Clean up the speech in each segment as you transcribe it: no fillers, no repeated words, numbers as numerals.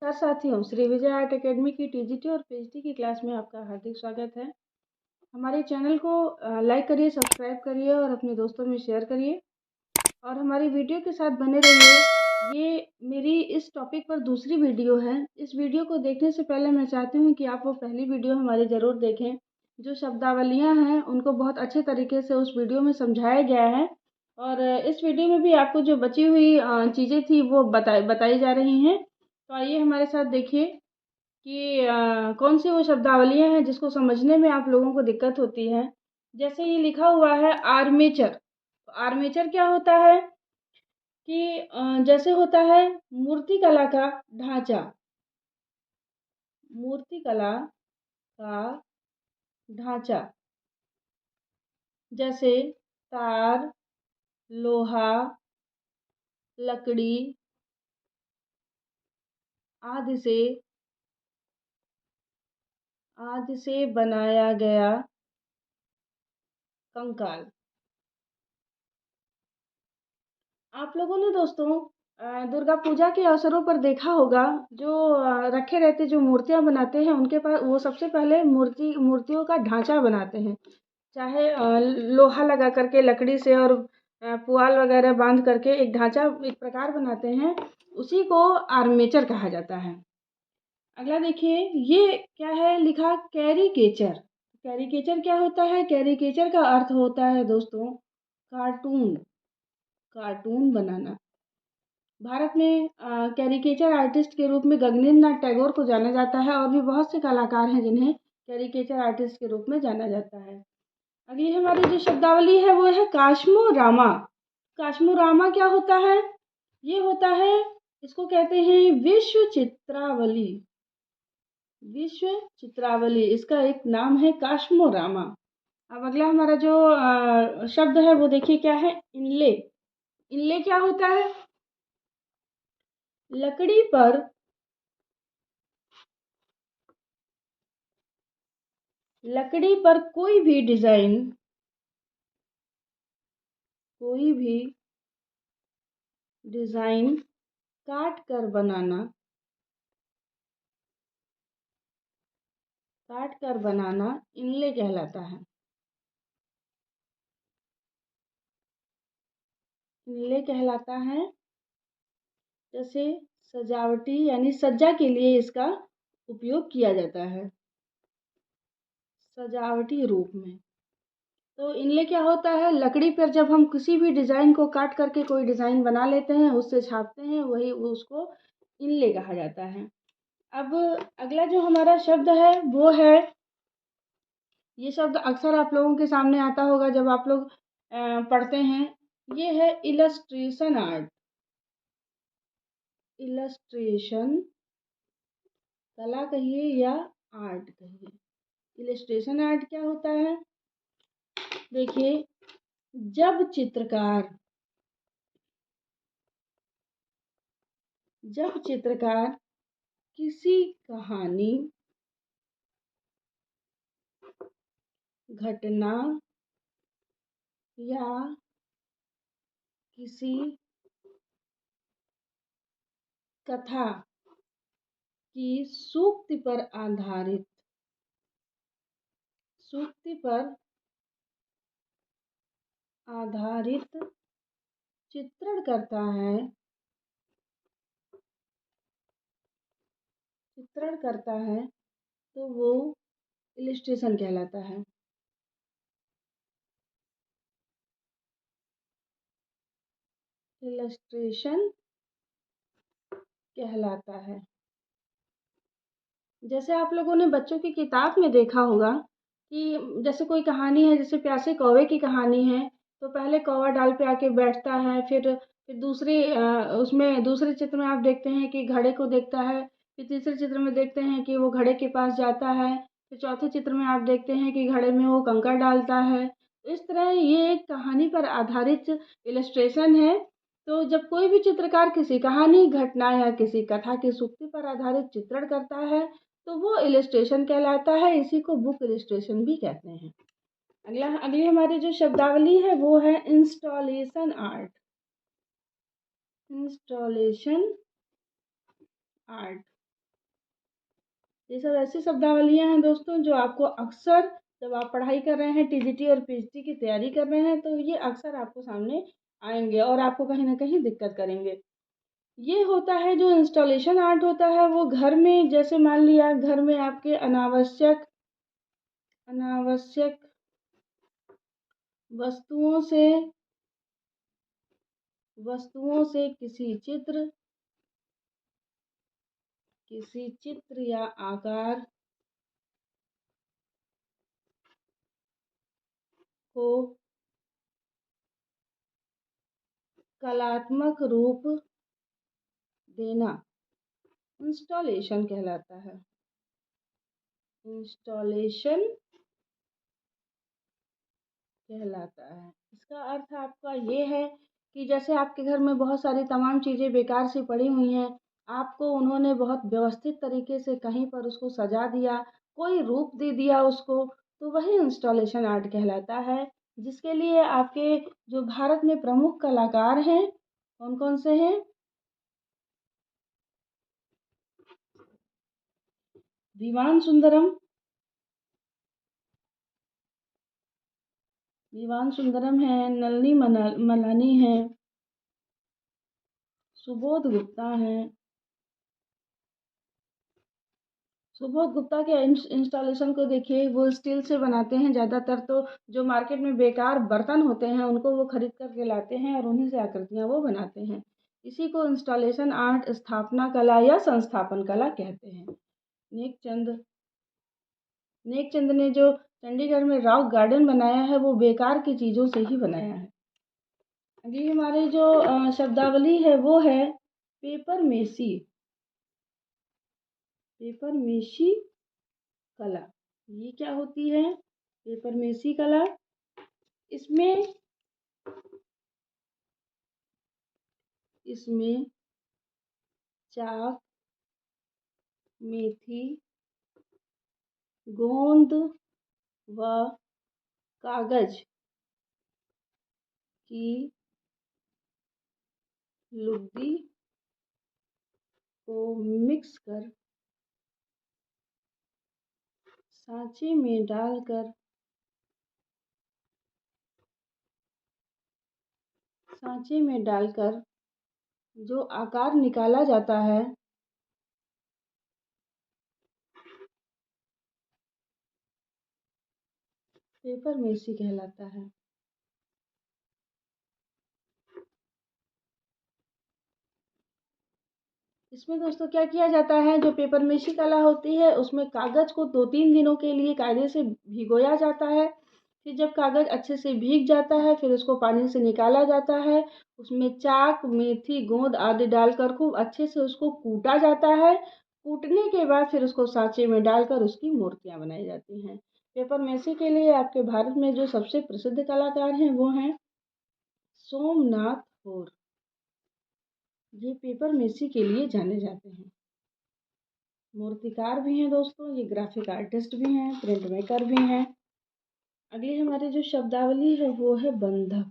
साथियों, Shri Vijay art academy की TGT और पीएचडी की क्लास में आपका हार्दिक स्वागत है। हमारे चैनल को लाइक करिए, सब्सक्राइब करिए और अपने दोस्तों में शेयर करिए और हमारी वीडियो के साथ बने रहिए। ये मेरी इस टॉपिक पर दूसरी वीडियो है। इस वीडियो को देखने से पहले मैं चाहती हूँ कि आप वो पहली वीडियो हमारी ज़रूर देखें। जो शब्दावलियाँ हैं उनको बहुत अच्छे तरीके से उस वीडियो में समझाया गया है और इस वीडियो में भी आपको जो बची हुई चीज़ें थी वो बताई जा रही हैं। तो आइए हमारे साथ देखिए कि कौन सी वो शब्दावलियाँ हैं जिसको समझने में आप लोगों को दिक्कत होती है। जैसे ये लिखा हुआ है आर्मेचर। तो आर्मेचर क्या होता है कि जैसे होता है मूर्तिकला का ढांचा, मूर्तिकला का ढांचा जैसे तार, लोहा, लकड़ी आदि से बनाया गया कंकाल। आप लोगों ने दोस्तों दुर्गा पूजा के अवसरों पर देखा होगा, जो रखे रहते जो मूर्तियां बनाते हैं उनके पास वो सबसे पहले मूर्तियों का ढांचा बनाते हैं। चाहे लोहा लगा करके लकड़ी से और पुआल वगैरह बांध करके एक ढांचा एक प्रकार बनाते हैं, उसी को आर्मेचर कहा जाता है। अगला देखिए, ये क्या है लिखा, कैरिकेचर। कैरिकेचर क्या होता है? कैरिकेचर का अर्थ होता है दोस्तों कार्टून, कार्टून बनाना। भारत में कैरिकेचर आर्टिस्ट के रूप में गगनेंद्र टैगोर को जाना जाता है और भी बहुत से कलाकार हैं जिन्हें कैरिकेचर आर्टिस्ट के रूप में जाना जाता है। अगली हमारी जो शब्दावली है वो है काश्मोरामा। काश्मोरामा क्या होता है? ये होता है, इसको कहते हैं विश्व चित्रावली। विश्व चित्रावली इसका एक नाम है काश्मोरामा। अब अगला हमारा जो शब्द है वो देखिए क्या है, इनले। इनले क्या होता है? लकड़ी पर कोई भी डिजाइन, कोई भी डिजाइन काट कर बनाना, इनले कहलाता है। इनले कहलाता है। जैसे सजावटी यानी सज्जा के लिए इसका उपयोग किया जाता है, सजावटी रूप में। तो इनले क्या होता है? लकड़ी पर जब हम किसी भी डिज़ाइन को काट करके कोई डिज़ाइन बना लेते हैं, उससे छापते हैं, वही उसको इनले कहा जाता है। अब अगला जो हमारा शब्द है वो है, ये शब्द अक्सर आप लोगों के सामने आता होगा जब आप लोग पढ़ते हैं। ये है इलस्ट्रेशन आर्ट। इलस्ट्रेशन कला कहिए या आर्ट कहिए। इलस्ट्रेशन आर्ट क्या होता है? देखिए, जब चित्रकार किसी कहानी, घटना या किसी कथा की सूक्ति पर आधारित चित्रण करता है तो वो इलस्ट्रेशन कहलाता है। इलस्ट्रेशन कहलाता है। जैसे आप लोगों ने बच्चों की किताब में देखा होगा कि जैसे कोई कहानी है, जैसे प्यासे कौवे की कहानी है, तो पहले कौवा डाल पे आके बैठता है, फिर उसमें दूसरे चित्र में आप देखते हैं कि घड़े को देखता है, फिर तीसरे चित्र में देखते हैं कि वो घड़े के पास जाता है, फिर चौथे चित्र में आप देखते हैं कि घड़े में वो कंकड़ डालता है। इस तरह ये एक कहानी पर आधारित इलस्ट्रेशन है। तो जब कोई भी चित्रकार किसी कहानी, घटना या किसी कथा की सूक्ति पर आधारित चित्रण करता है तो वो इलस्ट्रेशन कहलाता है। इसी को बुक इलस्ट्रेशन भी कहते हैं। अगली हमारी जो शब्दावली है वो है इंस्टॉलेशन आर्ट। इंस्टॉलेशन आर्ट ये सब ऐसी शब्दावलियाँ हैं दोस्तों जो आपको अक्सर जब आप पढ़ाई कर रहे हैं, टीजीटी और पीएचडी की तैयारी कर रहे हैं, तो ये अक्सर आपको सामने आएंगे और आपको कहीं ना कहीं दिक्कत करेंगे। ये होता है जो इंस्टॉलेशन आर्ट होता है, वो घर में, जैसे मान लिया घर में आपके अनावश्यक अनावश्यक वस्तुओं से किसी चित्र या आकार को कलात्मक रूप देना इंस्टॉलेशन कहलाता है। इंस्टॉलेशन कहलाता है। इसका अर्थ आपका ये है कि जैसे आपके घर में बहुत सारी तमाम चीज़ें बेकार सी पड़ी हुई हैं, आपको उन्होंने बहुत व्यवस्थित तरीके से कहीं पर उसको सजा दिया, कोई रूप दे दिया उसको, तो वही इंस्टॉलेशन आर्ट कहलाता है। जिसके लिए आपके जो भारत में प्रमुख कलाकार हैं, कौन कौन से हैं? विवान सुंदरम, है, नलिनी मलानी है, सुबोध गुप्ता हैं। सुबोध गुप्ता के इंस्टॉलेशन को देखिए, वो स्टील से बनाते हैं ज़्यादातर, तो जो मार्केट में बेकार बर्तन होते हैं उनको वो खरीद करके लाते हैं और उन्हीं से आकृतियाँ वो बनाते हैं। इसी को इंस्टॉलेशन आर्ट, स्थापना कला या संस्थापन कला कहते हैं। नेकचंद नेकचंद ने जो चंडीगढ़ में रॉक गार्डन बनाया है, वो बेकार की चीज़ों से ही बनाया है। अगली हमारी जो शब्दावली है वो है पेपर मेसी। पेपर मेसी कला, ये क्या होती है? पेपर मेसी कला, इसमें इसमें चाक, मेथी, गोंद व कागज की लुगदी को मिक्स कर सांचे में डालकर जो आकार निकाला जाता है, पेपर मेसी कहलाता है। इसमें दोस्तों क्या किया जाता है, जो पेपर मेसी कला होती है उसमें कागज को 2-3 दिनों के लिए कायदे से भिगोया जाता है। फिर जब कागज अच्छे से भीग जाता है, फिर उसको पानी से निकाला जाता है। उसमें चाक, मेथी, गोंद आदि डालकर खूब अच्छे से उसको कूटा जाता है। कूटने के बाद फिर उसको सांचे में डालकर उसकी मूर्तियाँ बनाई जाती हैं। पेपर मेसी के लिए आपके भारत में जो सबसे प्रसिद्ध कलाकार हैं वो हैं सोमनाथ होर। ये पेपर मेसी के लिए जाने जाते हैं। मूर्तिकार भी हैं दोस्तों, ये ग्राफिक आर्टिस्ट भी हैं, प्रिंट मेकर भी हैं। अगली हमारी जो शब्दावली है वो है बंधक।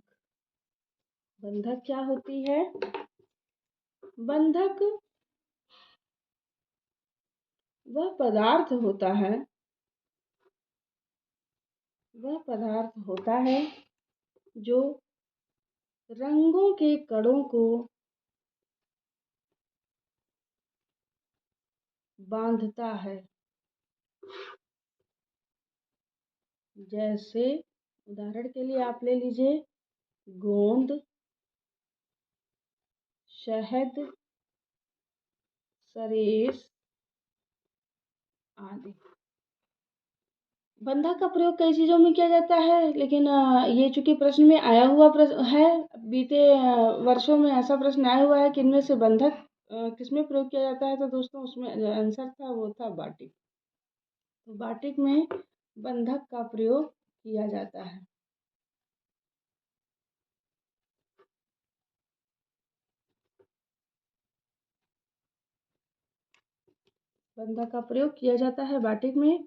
बंधक क्या होती है? बंधक वह पदार्थ होता है जो रंगों के कणों को बांधता है। जैसे उदाहरण के लिए आप ले लीजिए गोंद, शहद, सरेस आदि। बंधक का प्रयोग कई चीज़ों में किया जाता है, लेकिन ये चूंकि प्रश्न में आया हुआ प्रश्न है, बीते वर्षों में ऐसा प्रश्न आया हुआ है कि इनमें से बंधक किसमें प्रयोग किया जाता है, तो दोस्तों उसमें जो आंसर था वो था बाटिक। तो बाटिक में बंधक का प्रयोग किया जाता है। बंधक का प्रयोग किया जाता है बाटिक में,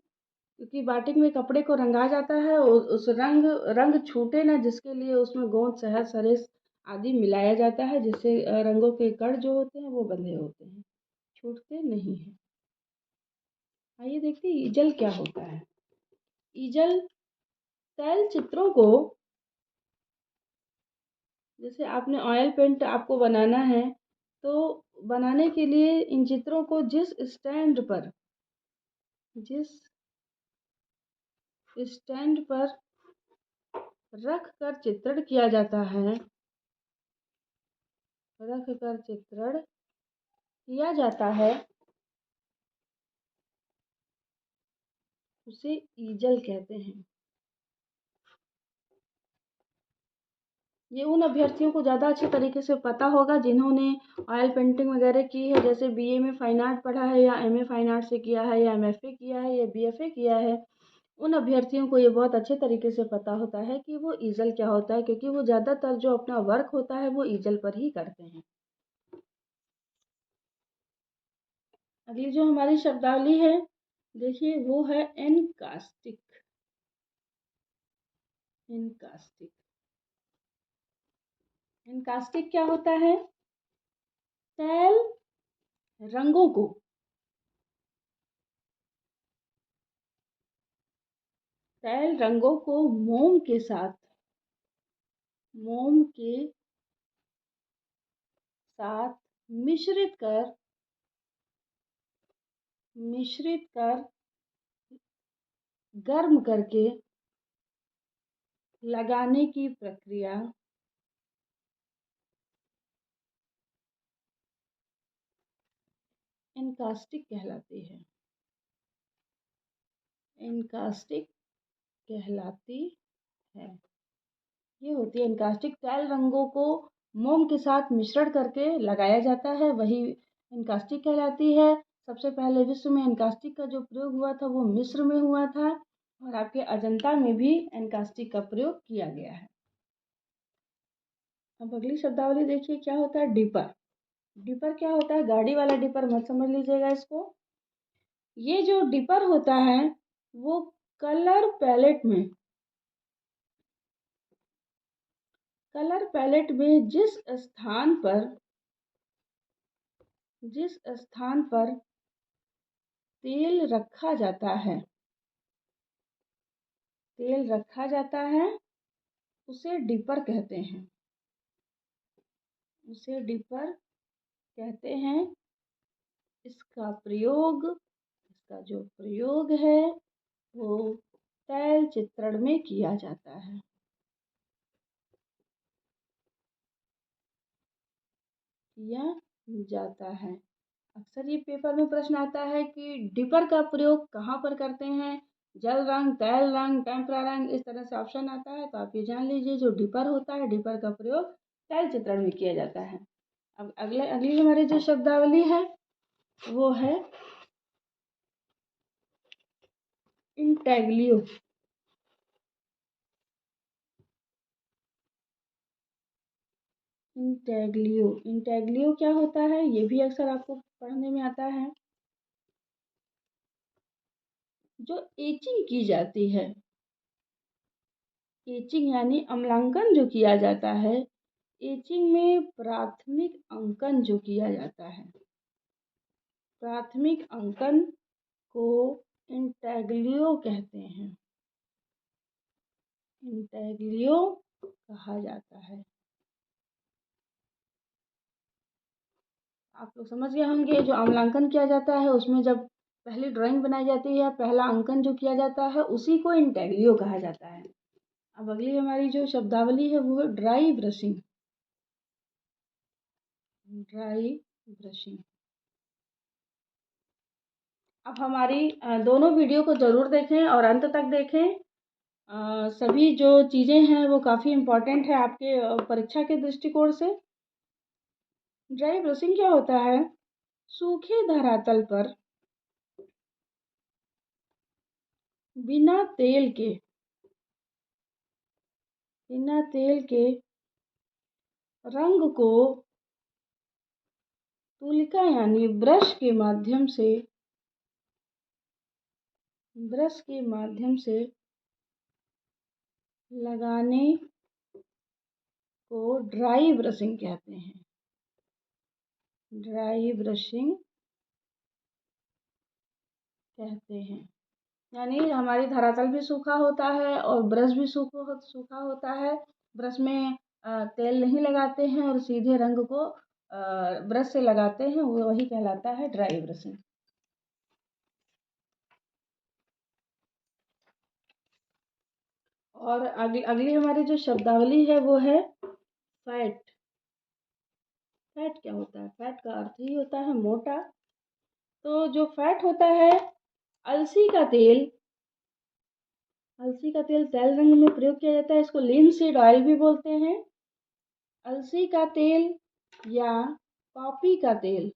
क्योंकि बाटिक में कपड़े को रंगा जाता है, उस रंग छूटे ना, जिसके लिए उसमें गोंद, शहद, सरेस आदि मिलाया जाता है, जिससे रंगों के कण जो होते हैं वो बंधे होते हैं, छूटते नहीं हैं। आइए देखते हैं ईजल क्या होता है। ईजल तैल चित्रों को, जैसे आपने ऑयल पेंट आपको बनाना है, तो बनाने के लिए इन चित्रों को जिस स्टैंड पर रख कर चित्रण किया जाता है, रख कर चित्रण किया जाता है, उसे ईजल कहते हैं। ये उन अभ्यर्थियों को ज़्यादा अच्छे तरीके से पता होगा जिन्होंने ऑयल पेंटिंग वगैरह की है, जैसे बीए में फाइन आर्ट पढ़ा है, या एमए फाइन आर्ट से किया है, या एमएफए किया है, या बीएफए किया है। उन अभ्यर्थियों को ये बहुत अच्छे तरीके से पता होता है कि वो ईजल क्या होता है, क्योंकि वो ज़्यादातर जो अपना वर्क होता है वो ईजल पर ही करते हैं। अगली जो हमारी शब्दावली है, देखिए वो है एनकास्टिक। एनकास्टिक एनकास्टिक क्या होता है? तैल रंगों को तैल रंगों को मोम के साथ मिश्रित कर गर्म करके लगाने की प्रक्रिया एनकास्टिक कहलाती है। एनकास्टिक कहलाती है। ये होती है एनकास्टिक। तैल रंगों को मोम के साथ मिश्रण करके लगाया जाता है, वही एनकास्टिक कहलाती है। सबसे पहले विश्व में एनकास्टिक का जो प्रयोग हुआ था वो मिस्र में हुआ था, और आपके अजंता में भी एनकास्टिक का प्रयोग किया गया है। अब अगली शब्दावली देखिए क्या होता है डिपर। डिपर क्या होता है? गाड़ी वाला डिपर मत समझ लीजिएगा इसको। ये जो डिपर होता है वो कलर पैलेट में कलर पैलेट में जिस स्थान पर तेल रखा जाता है उसे डिपर कहते हैं। उसे डिपर कहते हैं। इसका जो प्रयोग है वो तैल चित्रण में किया जाता है। अक्सर ये पेपर में प्रश्न आता है कि डिपर का प्रयोग कहाँ पर करते हैं? जल रंग, तैल रंग, टेम्परा रंग, इस तरह से ऑप्शन आता है, तो आप ये जान लीजिए जो डिपर होता है, डिपर का प्रयोग तैल चित्रण में किया जाता है। अब अगली हमारी जो शब्दावली है वो है इंटेग्लियो। इंटेग्लियो क्या होता है? ये भी अक्सर आपको पढ़ने में आता है। जो एचिंग की जाती है, एचिंग यानी अम्लांकन जो किया जाता है, एचिंग में प्राथमिक अंकन जो किया जाता है, प्राथमिक अंकन को इंटेग्लियो कहते हैं। इंटेग्लियो कहा जाता है। आप लोग समझ गए होंगे, जो अम्लांकन किया जाता है उसमें जब पहली ड्राइंग बनाई जाती है, पहला अंकन जो किया जाता है उसी को इंटेग्लियो कहा जाता है। अब अगली हमारी जो शब्दावली है वो है ड्राई ब्रशिंग। Dry brushing. अब हमारी दोनों वीडियो को ज़रूर देखें और अंत तक देखें। सभी जो चीज़ें हैं वो काफ़ी इम्पोर्टेंट है आपके परीक्षा के दृष्टिकोण से। ड्राई ब्रशिंग क्या होता है? सूखे धरातल पर बिना तेल के रंग को तुलिका यानी ब्रश के माध्यम से लगाने को ड्राई ब्रशिंग कहते हैं। ड्राई ब्रशिंग कहते हैं। यानी हमारी धरातल भी सूखा होता है और ब्रश भी सूखा होता है। ब्रश में तेल नहीं लगाते हैं और सीधे रंग को ब्रश से लगाते हैं, वो वही कहलाता है ड्राई ब्रशिंग। और अगली हमारी जो शब्दावली है वो है फैट। फैट क्या होता है? फैट का अर्थ ही होता है मोटा। तो जो फैट होता है, अलसी का तेल, तेल रंग में प्रयोग किया जाता है। इसको लिनसीड ऑयल भी बोलते हैं। अलसी का तेल या पॉपी का तेल,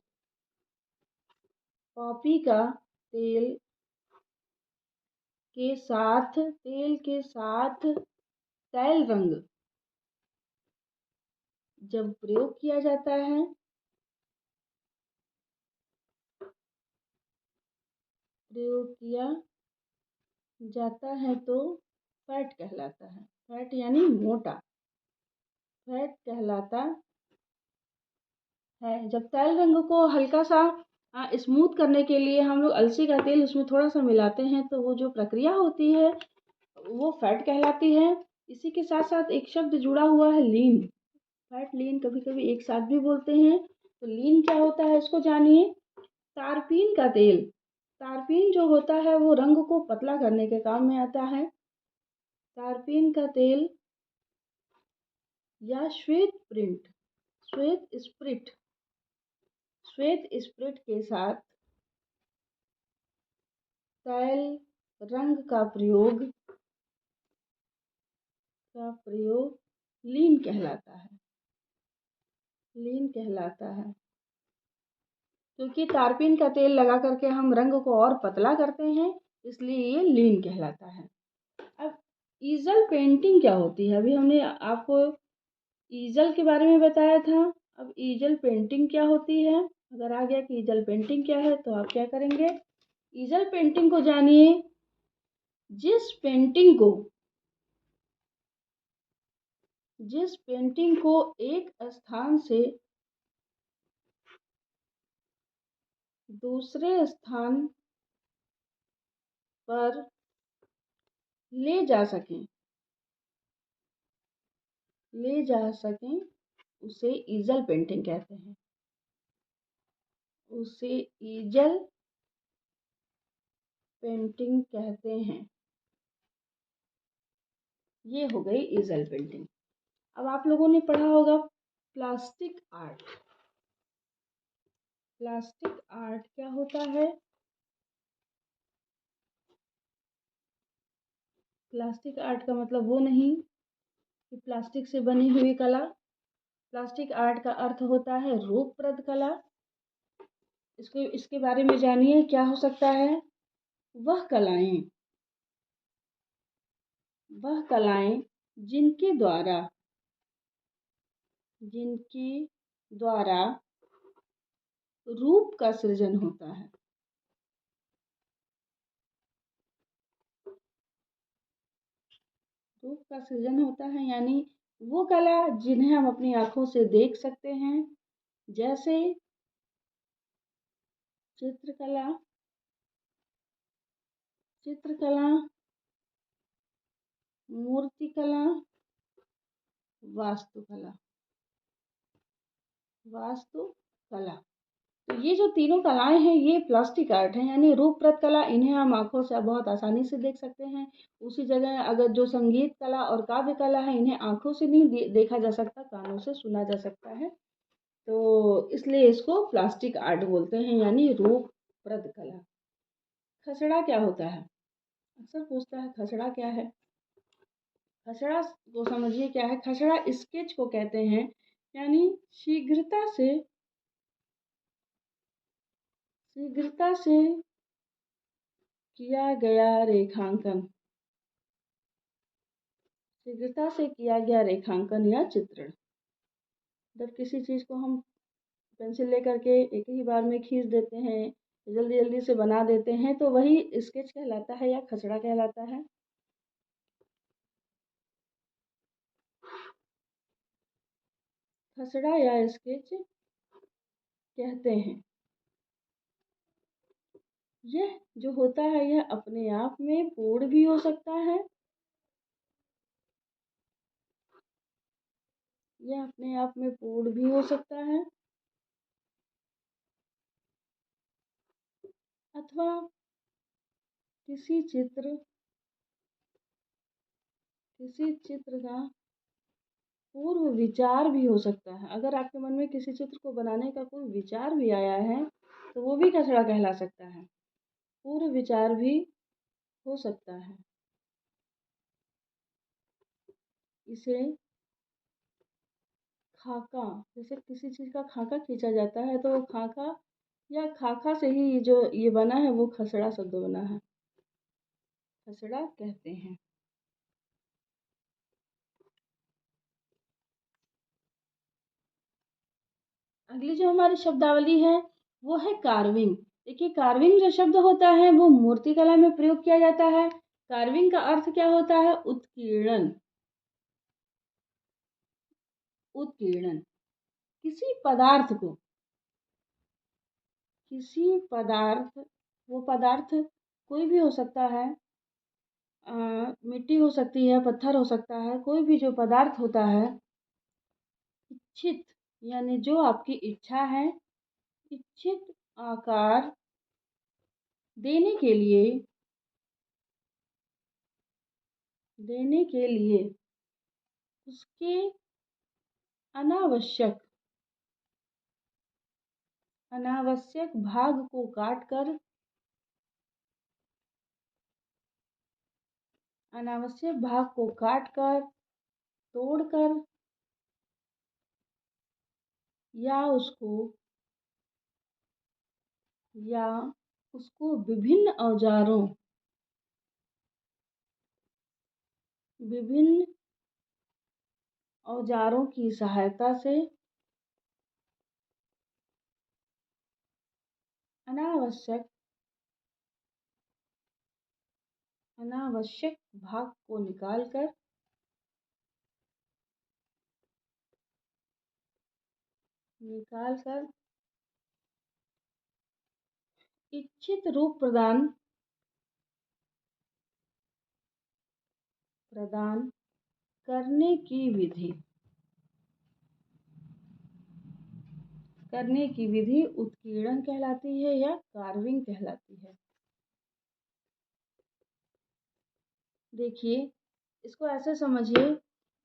पॉपी का तेल के साथ तैल रंग जब प्रयोग किया जाता है, तो फैट कहलाता है। फैट यानी मोटा, फैट कहलाता है। जब तैल रंग को हल्का सा स्मूथ करने के लिए हम लोग अलसी का तेल उसमें थोड़ा सा मिलाते हैं, तो वो जो प्रक्रिया होती है वो फैट कहलाती है। इसी के साथ साथ एक शब्द जुड़ा हुआ है लीन। फैट लीन कभी कभी एक साथ भी बोलते हैं। तो लीन क्या होता है इसको जानिए। तारपीन का तेल, तारपीन जो होता है वो रंग को पतला करने के काम में आता है। तारपीन का तेल या श्वेत स्प्रिट के साथ तैल रंग का प्रयोग लीन कहलाता है। क्योंकि तारपीन का तेल लगा करके हम रंग को और पतला करते हैं, इसलिए ये लीन कहलाता है। अब ईजल पेंटिंग क्या होती है? अभी हमने आपको ईजल के बारे में बताया था। अब ईजल पेंटिंग क्या होती है? अगर आ गया कि ईजल पेंटिंग क्या है तो आप क्या करेंगे? ईजल पेंटिंग को जानिए। जिस पेंटिंग को एक स्थान से दूसरे स्थान पर ले जा सकें उसे ईजल पेंटिंग कहते हैं। उसे ईजल पेंटिंग कहते हैं। ये हो गई ईजल पेंटिंग। अब आप लोगों ने पढ़ा होगा प्लास्टिक आर्ट। प्लास्टिक आर्ट क्या होता है? प्लास्टिक आर्ट का मतलब वो नहीं कि प्लास्टिक से बनी हुई कला। प्लास्टिक आर्ट का अर्थ होता है रूपप्रद कला। इसके बारे में जानिए क्या हो सकता है। वह कलाएं जिनके द्वारा रूप का सृजन होता है। रूप का सृजन होता है यानी वो कला जिन्हें हम अपनी आंखों से देख सकते हैं, जैसे चित्रकला, मूर्तिकला, वास्तुकला। तो ये जो तीनों कलाएं हैं ये प्लास्टिक आर्ट है, यानी रूपप्रद कला। इन्हें हम आंखों से बहुत आसानी से देख सकते हैं। उसी जगह अगर जो संगीत कला और काव्य कला है, इन्हें आंखों से नहीं देखा जा सकता, कानों से सुना जा सकता है। तो इसलिए इसको प्लास्टिक आर्ट बोलते हैं, यानी रूपप्रद कला। खसड़ा क्या होता है? अक्सर पूछता है खसड़ा क्या है। खसड़ा को समझिए क्या है। खसड़ा स्केच को कहते हैं, यानी शीघ्रता से किया गया रेखांकन या चित्रण। जब किसी चीज को हम पेंसिल लेकर के एक ही बार में खींच देते हैं, जल्दी जल्दी से बना देते हैं, तो वही स्केच कहलाता है या खसड़ा कहलाता है। खसड़ा या स्केच कहते हैं। यह जो होता है यह अपने आप में पूर्ण भी हो सकता है, यह अपने आप में पूर्ण भी हो सकता है, अथवा किसी चित्र किसी चित्र का पूर्व विचार भी हो सकता है। अगर आपके मन में किसी चित्र को बनाने का कोई विचार भी आया है तो वो भी खसड़ा कहला सकता है, पूर्व विचार भी हो सकता है। इसे खाका, जैसे किसी चीज़ का खाका खींचा जाता है तो वो खाका या खाका से ही जो ये बना है वो खसड़ा शब्द बना है, खसड़ा कहते हैं। अगली जो हमारी शब्दावली है वो है कार्विंग। देखिए कार्विंग जो शब्द होता है वो मूर्ति कला में प्रयोग किया जाता है। कार्विंग का अर्थ क्या होता है? उत्कीर्णन। उत्कीर्णन किसी पदार्थ को, किसी पदार्थ, वो पदार्थ कोई भी हो सकता है, मिट्टी हो सकती है, पत्थर हो सकता है, कोई भी जो पदार्थ होता है, इच्छित यानी जो आपकी इच्छा है, इच्छित आकार देने के लिए, देने के लिए उसके अनावश्यक अनावश्यक भाग को काटकर, अनावश्यक भाग को काटकर, तोड़कर या उसको या उसको विभिन्न औजारों की सहायता से अनावश्यक अनावश्यक भाग को निकाल कर इच्छित रूप प्रदान करने की विधि उत्कीर्णन कहलाती है या कार्विंग कहलाती है। देखिए इसको ऐसे समझिए,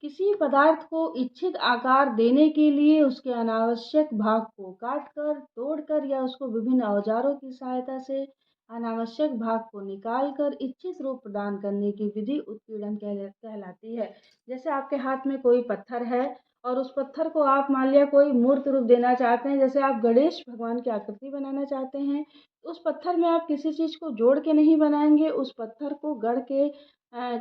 किसी पदार्थ को इच्छित आकार देने के लिए उसके अनावश्यक भाग को काटकर, तोड़कर या उसको विभिन्न औजारों की सहायता से अनावश्यक भाग को निकालकर इच्छित रूप प्रदान करने की विधि उत्पीड़न कहलाती है। जैसे आपके हाथ में कोई पत्थर है और उस पत्थर को आप मान लिया कोई मूर्त रूप देना चाहते हैं, जैसे आप गणेश भगवान की आकृति बनाना चाहते हैं, तो उस पत्थर में आप किसी चीज़ को जोड़ के नहीं बनाएंगे, उस पत्थर को गढ़ के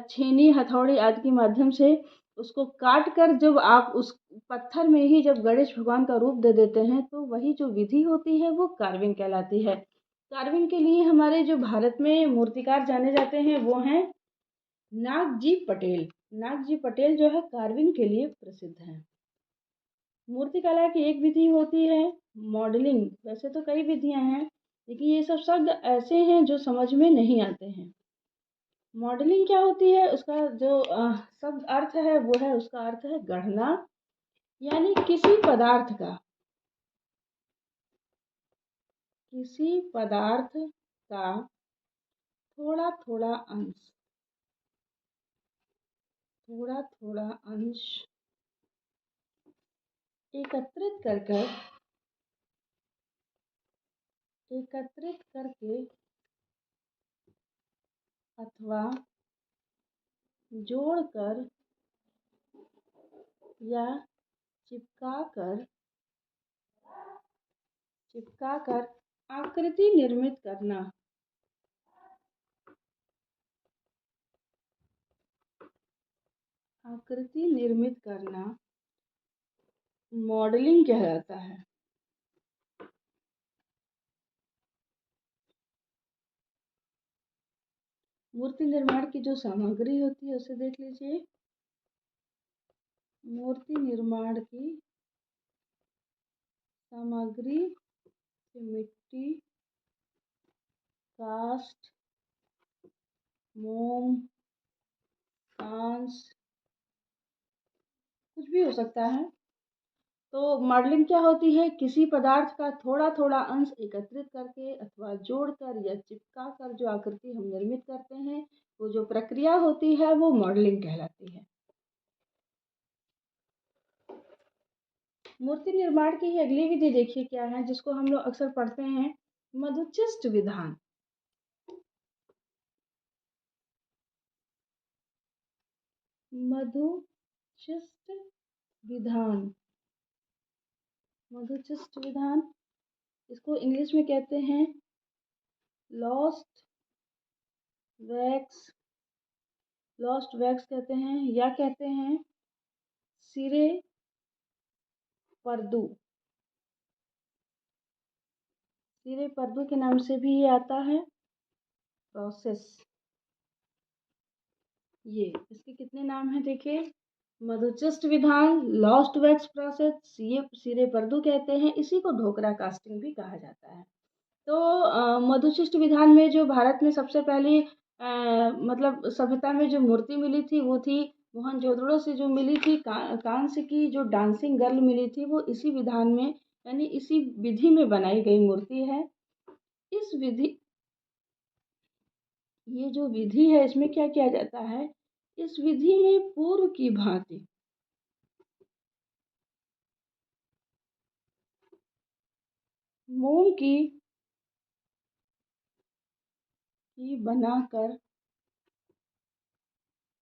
छेनी, हथौड़ी आदि के माध्यम से उसको काट कर जब आप उस पत्थर में ही जब गणेश भगवान का रूप दे देते हैं तो वही जो विधि होती है वो कार्विंग कहलाती है। कार्विंग के लिए हमारे जो भारत में मूर्तिकार जाने जाते हैं वो हैं नागजी पटेल। नागजी पटेल जो है कार्विंग के लिए प्रसिद्ध हैं। मूर्ति कला की एक विधि होती है मॉडलिंग। वैसे तो कई विधियां हैं लेकिन ये सब शब्द ऐसे हैं जो समझ में नहीं आते हैं। मॉडलिंग क्या होती है? उसका जो शब्द अर्थ है वो है, उसका अर्थ है गढ़ना, यानी किसी पदार्थ का थोड़ा थोड़ा अंश थोड़ा थोड़ा अंश एकत्रित कर कर एकत्रित करके अथवा जोड़कर या चिपका कर आकृति निर्मित करना, आकृति निर्मित करना मॉडलिंग कहलाता है। मूर्ति निर्माण की जो सामग्री होती है उसे देख लीजिए। मूर्ति निर्माण की सामग्री से मिट्टी कास्ट, मोम, कांस, कुछ भी हो सकता है। तो मॉडलिंग क्या होती है? किसी पदार्थ का थोड़ा थोड़ा अंश एकत्रित करके अथवा जोड़कर या चिपका कर जो आकृति हम निर्मित करते हैं, वो जो प्रक्रिया होती है वो मॉडलिंग कहलाती है। मूर्ति निर्माण की ही अगली विधि देखिए क्या है, जिसको हम लोग अक्सर पढ़ते हैं, मधुचिष्ट विधान। मधुचिष्ट विधान, मधुचिष्ट विधान, इसको इंग्लिश में कहते हैं लॉस्ट वैक्स, लॉस्ट वैक्स कहते हैं, या कहते हैं सिरे पर्दू, सिरे पर्दू के नाम से भी ये आता है प्रोसेस। ये इसके कितने नाम हैं देखिए, मधुचिष्ट विधान, लॉस्ट वैक्स प्रोसेस, सिरे पर्दू कहते हैं, इसी को ढोकरा कास्टिंग भी कहा जाता है। तो मधुचिष्ट विधान में जो भारत में सबसे पहली मतलब सभ्यता में जो मूर्ति मिली थी वो थी मोहनजोदड़ो से जो मिली थी, कांस्य की जो डांसिंग गर्ल मिली थी, वो इसी विधान में यानी इसी विधि में बनाई गई मूर्ति है। इस विधि, ये जो विधि है इसमें क्या किया जाता है, इस विधि में पूर्व की भांति मोम की बनाकर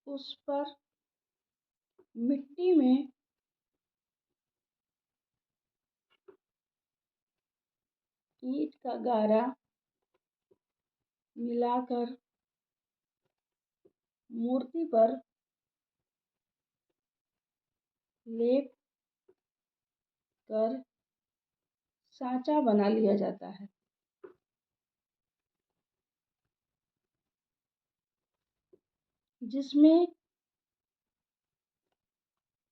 उस पर मिट्टी में ईंट का गारा मिलाकर मूर्ति पर लेप कर सांचा बना लिया जाता है, जिसमें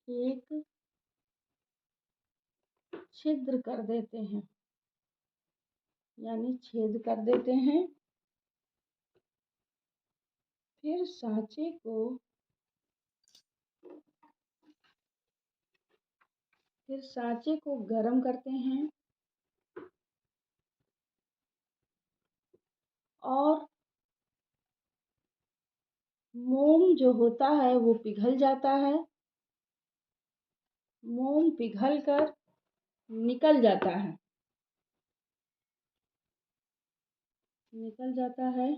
एक छिद्र कर देते हैं, यानी छेद कर देते हैं। फिर सांचे को गरम करते हैं और मोम जो होता है वो पिघल जाता है, मोम पिघल कर निकल जाता है, निकल जाता है।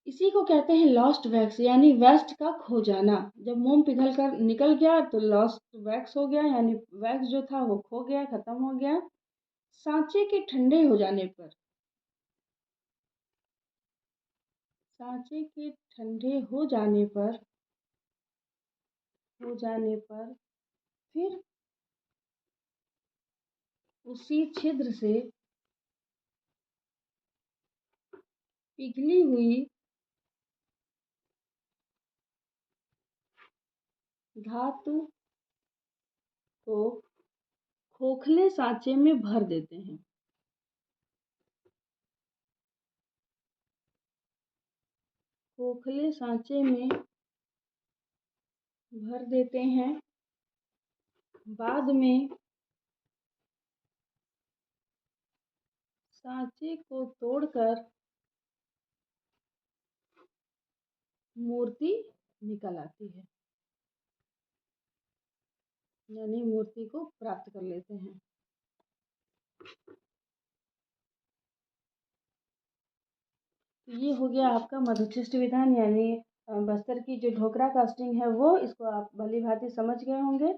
इसी को कहते हैं लॉस्ट वैक्स, यानी वेस्ट का खो जाना। जब मोम पिघल कर निकल गया तो लॉस्ट वैक्स हो गया, यानी वैक्स जो था वो खो गया, खत्म हो गया। सांचे के ठंडे हो जाने पर, सांचे के ठंडे हो जाने पर फिर उसी छिद्र से पिघली हुई धातु को खोखले सांचे में भर देते हैं, खोखले सांचे में भर देते हैं। बाद में सांचे को तोड़कर मूर्ति निकल आती है, यानी मूर्ति को प्राप्त कर लेते हैं। ये हो गया आपका मधुचिष्ट विधान, यानी बस्तर की जो ढोकरा कास्टिंग है वो, इसको आप भली भांति समझ गए होंगे।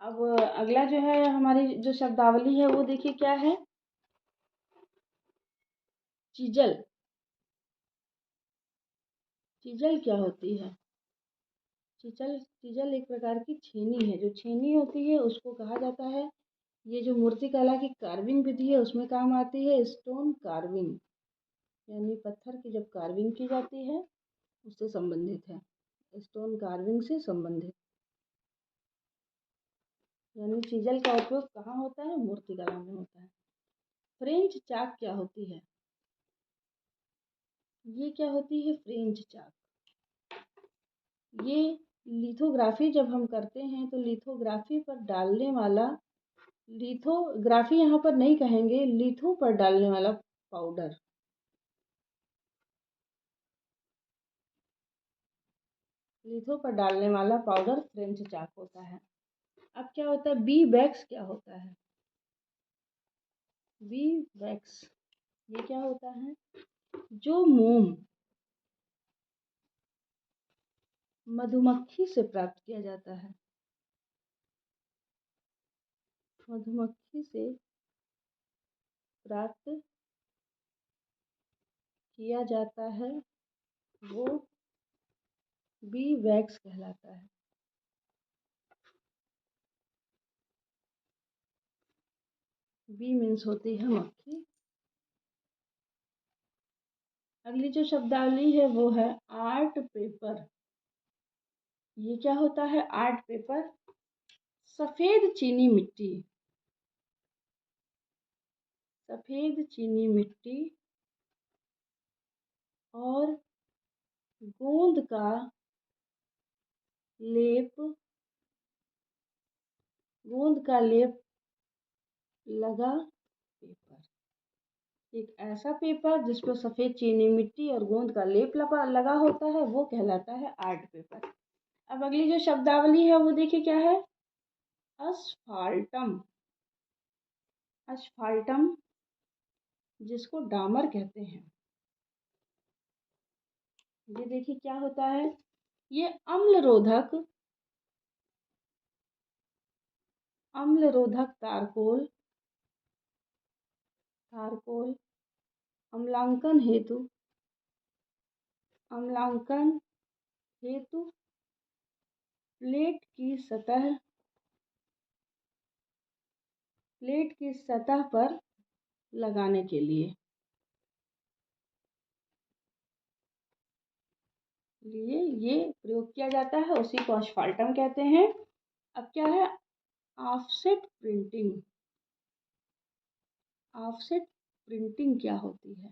अब अगला जो है हमारी जो शब्दावली है वो देखिए क्या है, चिजल। चिजल क्या होती है? चिजल, चिजल एक प्रकार की छेनी है, जो छेनी होती है उसको कहा जाता है, ये जो मूर्ति कला की कार्विंग विधि है उसमें काम आती है। स्टोन कार्विंग, यानी पत्थर की जब कार्विंग की जाती है उससे संबंधित है, स्टोन कार्विंग से संबंधित। यानी चिजल का उपयोग कहाँ होता है? मूर्ति कला में होता है। फ्रेंच चाक क्या होती है? ये क्या होती है फ्रेंच चाक? ये लिथोग्राफी जब हम करते हैं तो लिथोग्राफी पर डालने वाला, लिथोग्राफी यहाँ पर नहीं कहेंगे, लिथो पर डालने वाला पाउडर, लिथो पर डालने वाला पाउडर फ्रेंच चाक होता है। अब क्या होता है बी वैक्स क्या होता है? बी वैक्स ये क्या होता है? जो मोम मधुमक्खी से प्राप्त किया जाता है, मधुमक्खी से प्राप्त किया जाता है, वो बी वैक्स कहलाता है। बी मीन्स होती है मक्खी। अगली जो शब्दावली है वो है आर्ट पेपर। ये क्या होता है आर्ट पेपर? सफेद चीनी मिट्टी, सफेद चीनी मिट्टी और गोंद का लेप, गोंद का लेप लगा पेपर। एक ऐसा पेपर जिस पर सफेद चीनी मिट्टी और गोंद का लेप लगा होता है वो कहलाता है आर्ट पेपर। अब अगली जो शब्दावली है वो देखिए क्या है? अस्फाल्टम। अस्फाल्टम जिसको डामर कहते हैं, ये देखिए क्या होता है? ये अम्ल रोधक तारकोल, तारकोल अम्लांकन हेतु प्लेट की सतह, प्लेट की सतह पर लगाने के लिए ये प्रयोग किया जाता है, उसी को अस्फाल्टम कहते हैं। अब क्या है ऑफसेट प्रिंटिंग? ऑफसेट प्रिंटिंग क्या होती है?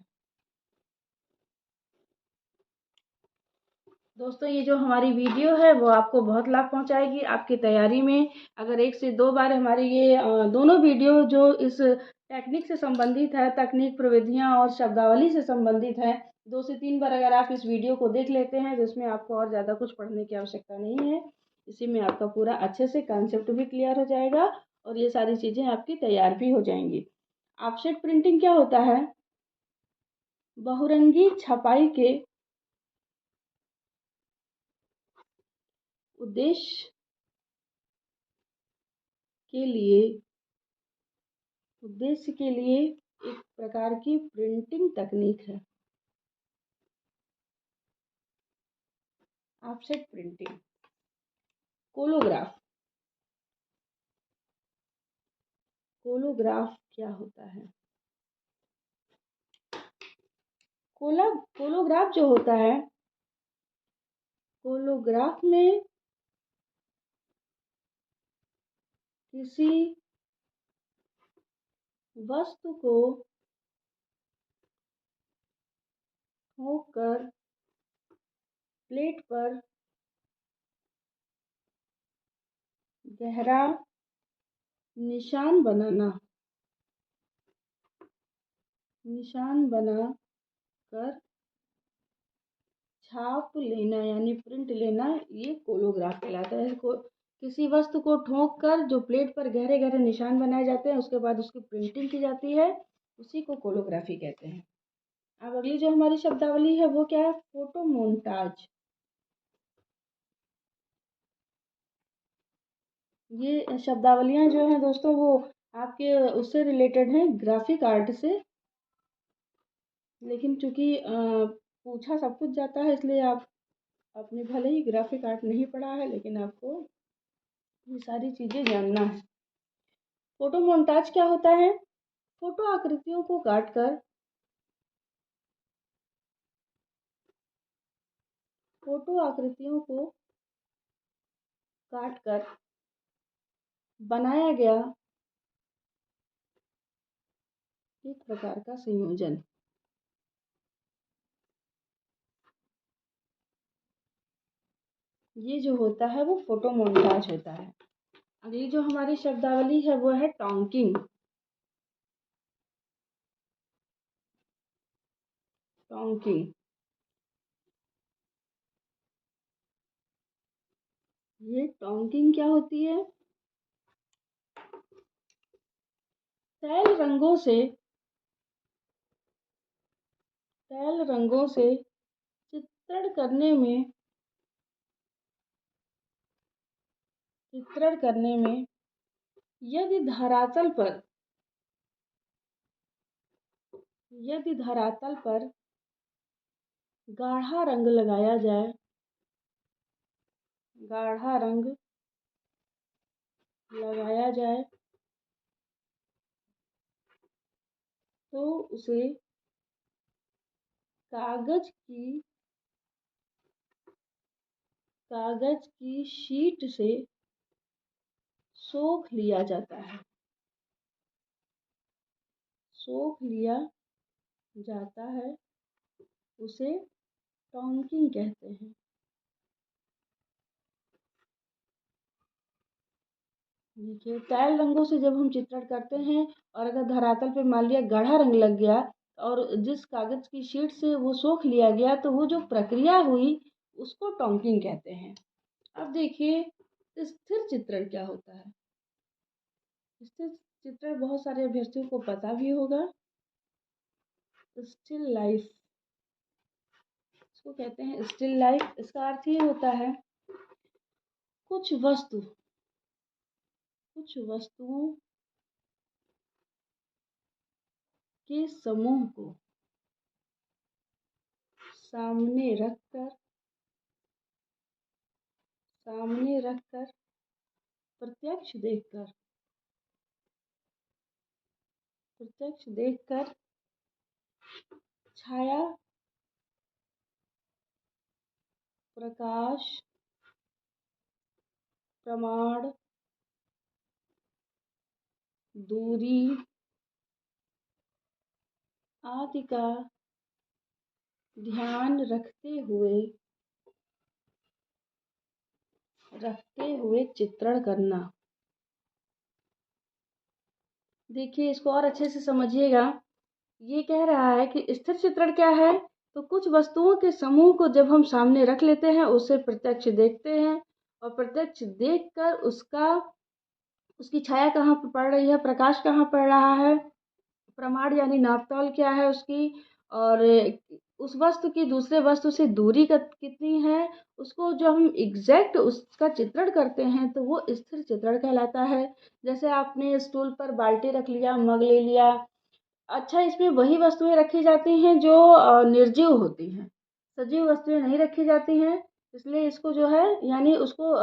दोस्तों ये जो हमारी वीडियो है वो आपको बहुत लाभ पहुंचाएगी आपकी तैयारी में। अगर 1 से 2 बार हमारी ये दोनों वीडियो जो इस टेक्निक से संबंधित है, तकनीक प्रविधियां और शब्दावली से संबंधित है, 2 से 3 बार अगर आप इस वीडियो को देख लेते हैं तो इसमें आपको और ज़्यादा कुछ पढ़ने की आवश्यकता नहीं है। इसी में आपका पूरा अच्छे से कॉन्सेप्ट भी क्लियर हो जाएगा और ये सारी चीज़ें आपकी तैयार भी हो जाएंगी। ऑफसेट प्रिंटिंग क्या होता है? बहुरंगी छपाई के उद्देश्य के लिए एक प्रकार की प्रिंटिंग तकनीक है ऑफसेट प्रिंटिंग। कोलोग्राफ, कोलोग्राफ क्या होता है? कोलोग्राफ जो होता है, कोलोग्राफ में किसी वस्तु को ठोक कर प्लेट पर गहरा निशान बनाना, निशान बना कर छाप लेना यानी प्रिंट लेना, ये कोलोग्राफ कहलाता है। किसी वस्तु को ठोक कर जो प्लेट पर गहरे गहरे निशान बनाए जाते हैं उसके बाद उसकी प्रिंटिंग की जाती है, उसी को कोलोग्राफी कहते हैं। अब अगली जो हमारी शब्दावली है वो क्या है? फोटोमोन्टाज। ये शब्दावलियां जो हैं दोस्तों वो आपके उससे रिलेटेड हैं, ग्राफिक आर्ट से। लेकिन चूंकि पूछा सब कुछ जाता है इसलिए आप अपने भले ही ग्राफिक आर्ट नहीं पढ़ा है लेकिन आपको ये सारी चीज़ें जानना है। फोटोमोन्टाज क्या होता है? फोटो आकृतियों को काटकर, फोटो आकृतियों को काटकर बनाया गया एक प्रकार का संयोजन। ये जो होता है वो फोटोमोन्टाज होता है। अगली जो हमारी शब्दावली है वो है टोंकिंग। टोंकिंग, ये टोंकिंग क्या होती है? तैल रंगों से चित्रण करने में यदि धरातल पर गाढ़ा रंग लगाया जाए, गाढ़ा रंग लगाया जाए तो उसे कागज की शीट से सोख लिया जाता है। सोख लिया जाता है, उसे टोंकिंग कहते हैं। देखिए, तैल रंगों से जब हम चित्रण करते हैं और अगर धरातल पे मान लिया गाढ़ा रंग लग गया और जिस कागज की शीट से वो सोख लिया गया तो वो जो प्रक्रिया हुई उसको टोंकिंग कहते हैं। अब देखिए, स्थिर चित्रण क्या होता है? स्थिर चित्रण बहुत सारे अभ्यर्थियों को पता भी होगा। स्टिल लाइफ, इसको कहते हैं स्टिल लाइफ। इसका अर्थ ये होता है कुछ वस्तुओं के समूह को सामने रखकर प्रत्यक्ष देखकर छाया, प्रकाश, प्रमाण, दूरी आदि का ध्यान रखते हुए चित्रण करना। देखिए, इसको और अच्छे से समझिएगा। ये कह रहा है कि स्थिर चित्रण क्या है? तो कुछ वस्तुओं के समूह को जब हम सामने रख लेते हैं, उसे प्रत्यक्ष देखते हैं और प्रत्यक्ष देखकर उसकी छाया कहाँ पर पड़ रही है, प्रकाश कहाँ पड़ रहा है, प्रमाण यानी नापतोल क्या है उसकी, और उस वस्तु की दूसरे वस्तु से दूरी कितनी है, उसको जो हम एग्जैक्ट उसका चित्रण करते हैं तो वो स्थिर चित्रण कहलाता है। जैसे आपने स्टूल पर बाल्टी रख लिया, मग ले लिया। अच्छा, इसमें वही वस्तुएं रखी जाती हैं जो निर्जीव होती हैं, सजीव वस्तुएं नहीं रखी जाती हैं। इसलिए इसको जो है यानी उसको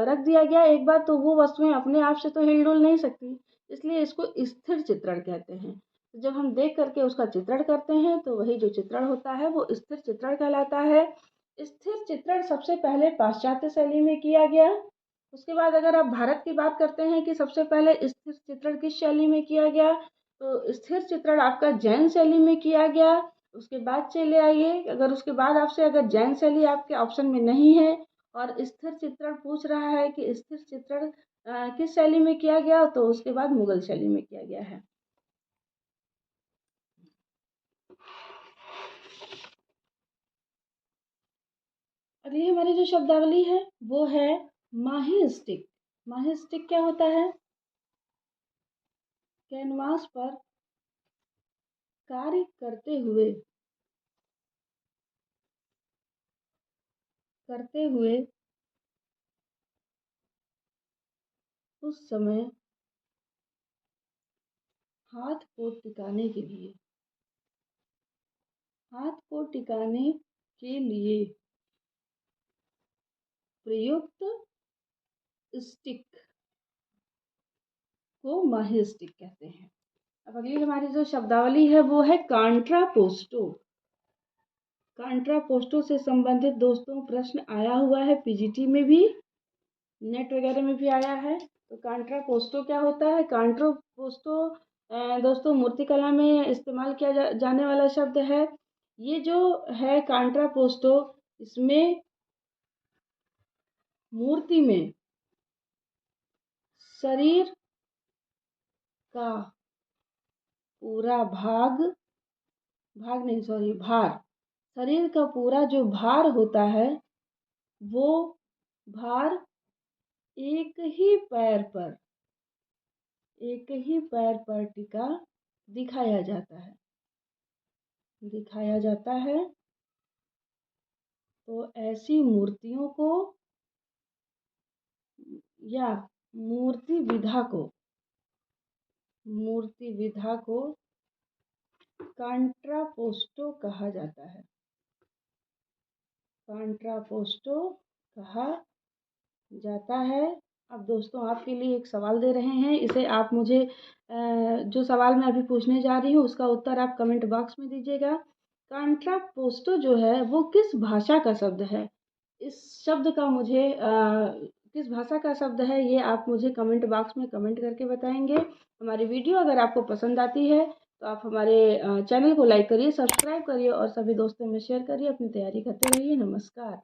रख दिया गया एक बार तो वो वस्तुएं अपने आप से तो हिल डुल नहीं सकती, इसलिए इसको स्थिर चित्रण कहते हैं। जब हम देख करके उसका चित्रण करते हैं तो वही जो चित्रण होता है वो स्थिर चित्रण कहलाता है। स्थिर चित्रण सबसे पहले पाश्चात्य शैली में किया गया। उसके बाद अगर आप भारत की बात करते हैं कि सबसे पहले स्थिर चित्रण किस शैली में किया गया, तो स्थिर चित्रण आपका जैन शैली में किया गया। उसके बाद चले आइए, अगर उसके बाद आपसे अगर जैन शैली आपके ऑप्शन में नहीं है और स्थिर चित्रण पूछ रहा है कि स्थिर चित्रण किस शैली में किया गया, तो उसके बाद मुगल शैली में किया गया है। अगली हमारी जो शब्दावली है वो है माही स्टिक। माही स्टिक क्या होता है? कैनवास पर कार्य करते हुए उस समय हाथ को टिकाने के लिए प्रयुक्त स्टिक को माही स्टिक कहते हैं। अब अगली हमारी जो शब्दावली है वो है कॉन्ट्रापोस्टो। कॉन्ट्रापोस्टो से संबंधित दोस्तों प्रश्न आया हुआ है, पीजीटी में भी, नेट वगैरह में भी आया है। तो कॉन्ट्रापोस्टो क्या होता है? कॉन्ट्रापोस्टो दोस्तों मूर्तिकला में इस्तेमाल किया जाने वाला शब्द है, ये जो है कॉन्ट्रापोस्टो। इसमें मूर्ति में शरीर का पूरा भाग नहीं, सॉरी, भार, शरीर का पूरा जो भार होता है, वो भार एक ही पैर पर टिका दिखाया जाता है। तो ऐसी मूर्तियों को या मूर्ति विधा को कॉन्ट्रापोस्टो कहा जाता है। कॉन्ट्रापोस्टो कहा जाता है। अब दोस्तों आपके लिए एक सवाल दे रहे हैं, इसे आप मुझे जो सवाल मैं अभी पूछने जा रही हूँ उसका उत्तर आप कमेंट बॉक्स में दीजिएगा। कॉन्ट्रापोस्टो जो है वो किस भाषा का शब्द है? इस शब्द का मुझे किस भाषा का शब्द है ये आप मुझे कमेंट बॉक्स में कमेंट करके बताएंगे। हमारी वीडियो अगर आपको पसंद आती है तो आप हमारे चैनल को लाइक करिए, सब्सक्राइब करिए और सभी दोस्तों में शेयर करिए। अपनी तैयारी करते रहिए। नमस्कार।